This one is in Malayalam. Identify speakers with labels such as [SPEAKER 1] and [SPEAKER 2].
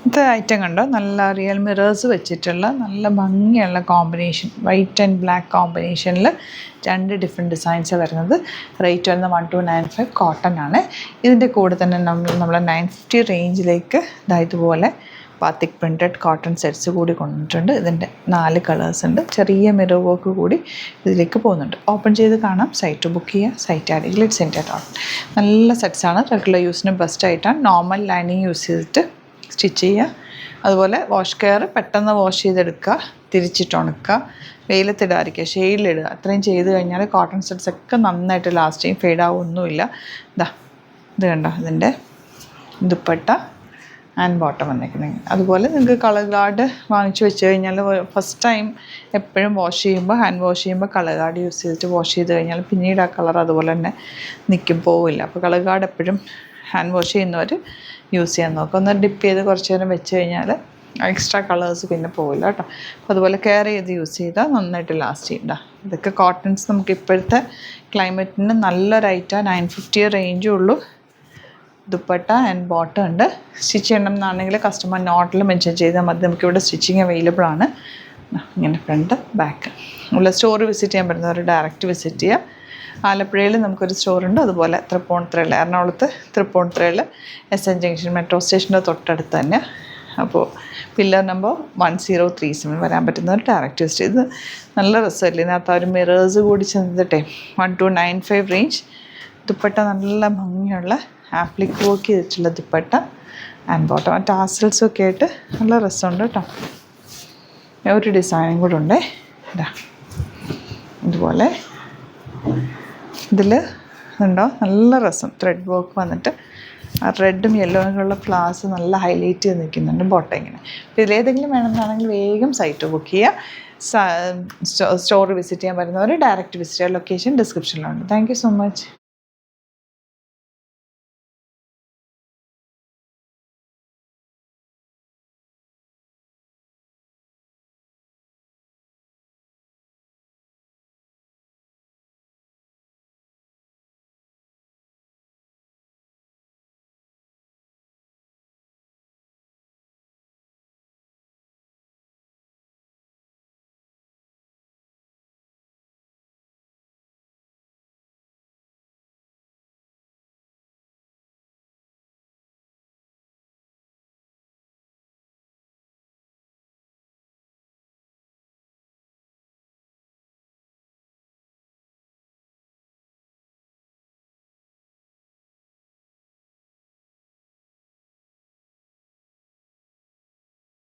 [SPEAKER 1] ഇത് ഐറ്റം കണ്ടോ, നല്ല റിയൽ മിറേഴ്സ് വെച്ചിട്ടുള്ള നല്ല ഭംഗിയുള്ള കോമ്പിനേഷൻ, വൈറ്റ് ആൻഡ് ബ്ലാക്ക് കോമ്പിനേഷനിൽ 2 ഡിഫറെൻറ്റ് ഡിസൈൻസ് വരുന്നത്. റേറ്റ് വരുന്നത് 1295 കോട്ടൺ ആണ്. ഇതിൻ്റെ കൂടെ തന്നെ നമ്മൾ 950 റേഞ്ചിലേക്ക് ഇതുപോലെ ബാത്തിക് പ്രിൻറ്റഡ് കോട്ടൺ സെറ്റ്സ് കൂടി കൊണ്ടിട്ടുണ്ട്. ഇതിൻ്റെ 4 കളേഴ്സ് ഉണ്ട്. ചെറിയ മിറർ വർക്ക് കൂടി ഇതിലേക്ക് പോകുന്നുണ്ട്. ഓപ്പൺ ചെയ്ത് കാണാം. സൈറ്റ് ബുക്ക് ചെയ്യുക. Site ad Glitz India dot. നല്ല സെറ്റ്സാണ്. റെഗുലർ യൂസിന് ബെസ്റ്റ് ആയിട്ടാണ്. നോർമൽ ലൈനിങ് യൂസ് ചെയ്തിട്ട് സ്റ്റിച്ച് ചെയ്യുക. അതുപോലെ വാഷ് കെയർ പെട്ടെന്ന് വാഷ് ചെയ്തെടുക്കുക, തിരിച്ചിട്ട് ഉണക്കുക, വെയിലത്തിടാതിരിക്കുക, ഷെയ്ഡിലിടുക. അത്രയും ചെയ്ത് കഴിഞ്ഞാൽ കോട്ടൺ സെറ്റ്സ് ഒക്കെ നന്നായിട്ട് ലാസ്റ്റ് ചെയ്യും, ഫെയ്ഡ് ആവുമൊന്നുമില്ല. ഇത് കണ്ടോ, ഇതിൻ്റെ ദുപ്പട്ട ആൻഡ് ബോട്ടം വന്നേക്കുന്നത്. അതുപോലെ നിങ്ങൾക്ക് കളർ ഗാർഡ് വാങ്ങിച്ച് വെച്ച് കഴിഞ്ഞാൽ ഫസ്റ്റ് ടൈം എപ്പോഴും വാഷ് ചെയ്യുമ്പോൾ, ഹാൻഡ് വാഷ് ചെയ്യുമ്പോൾ കളർ ഗാർഡ് യൂസ് ചെയ്തിട്ട് വാഷ് ചെയ്ത് കഴിഞ്ഞാൽ പിന്നീട് ആ കളർ അതുപോലെ തന്നെ നിൽക്കും, പോവില്ല. അപ്പോൾ കളർ ഗാർഡ് എപ്പോഴും ഹാൻഡ് വാഷ് ചെയ്യുന്നവർ യൂസ് ചെയ്യാൻ നോക്കുക. ഒന്ന് ഡിപ്പ് ചെയ്ത് കുറച്ച് നേരം വെച്ച് കഴിഞ്ഞാൽ എക്സ്ട്രാ കളേഴ്സ് പിന്നെ പോവില്ല കേട്ടോ. അപ്പോൾ അതുപോലെ കെയർ ചെയ്ത് യൂസ് ചെയ്താൽ നന്നായിട്ട് ലാസ്റ്റ് ചെയ്യണ്ട. ഇതൊക്കെ കോട്ടൺസ് നമുക്ക് ഇപ്പോഴത്തെ ക്ലൈമറ്റിന് നല്ലൊരു ഐറ്റം. 950 റേഞ്ചേ ഉള്ളൂ. ദുപ്പട്ട ആൻഡ് ബോട്ടം ഉണ്ട്. സ്റ്റിച്ച് ചെയ്യണം എന്നാണെങ്കിൽ കസ്റ്റമർ നോട്ടിൽ മെൻഷൻ ചെയ്താൽ മതി. നമുക്കിവിടെ സ്റ്റിച്ചിങ് അവൈലബിൾ ആണ്. ഇങ്ങനെ ഫ്രണ്ട് ബാക്ക്. ഉള്ള സ്റ്റോർ വിസിറ്റ് ചെയ്യാൻ പറ്റുന്നവർ ഡയറക്റ്റ് വിസിറ്റ് ചെയ്യുക. ആലപ്പുഴയിൽ നമുക്കൊരു സ്റ്റോറുണ്ട്. അതുപോലെ തൃപ്പൂണിത്തുറയിൽ, എറണാകുളത്ത് തൃപ്പൂണിത്തുറയിൽ SN ജംഗ്ഷൻ മെട്രോ സ്റ്റേഷൻ്റെ തൊട്ടടുത്ത് തന്നെ. അപ്പോൾ പില്ലർ നമ്പർ 1037 വരാൻ പറ്റുന്നവർ ഡയറക്റ്റ് വിസിറ്റ് ചെയ്ത്. നല്ല രസമല്ലേ, ഇതിനകത്ത് ഒരു മിറേഴ്സ് കൂടി ചെന്നിട്ടേ. 1295 റേഞ്ച്. ദുപ്പട്ട നല്ല ഭംഗിയുള്ള ആപ്ലിക് വർക്ക് ചെയ്തിട്ടുള്ള ദുപ്പട്ട ആൻഡ് ബോട്ടം ടാസൽസൊക്കെ ആയിട്ട് നല്ല രസമുണ്ട് കേട്ടോ. ഒരു ഡിസൈനും കൂടെ ഉണ്ട്. ഇതുപോലെ ഇതിൽ ഉണ്ടോ, നല്ല രസം ത്രെഡ് വർക്ക് വന്നിട്ട് ആ റെഡും യെല്ലോയിലുള്ള ഫ്ലവേഴ്സ് നല്ല ഹൈലൈറ്റ് ചെയ്ത് നിൽക്കുന്നുണ്ട് ബോട്ടം ഇങ്ങനെ. അപ്പോൾ ഇതിലേതെങ്കിലും വേണമെന്നാണെങ്കിൽ വേഗം സൈറ്റ് ബുക്ക് ചെയ്യുക. സ്റ്റോർ വിസിറ്റ് ചെയ്യാൻ പറ്റുന്നവർ ഡയറക്റ്റ് വിസിറ്റ് ചെയ്യുക. ലൊക്കേഷൻ ഡിസ്ക്രിപ്ഷനിലുണ്ട്. Thank you so much.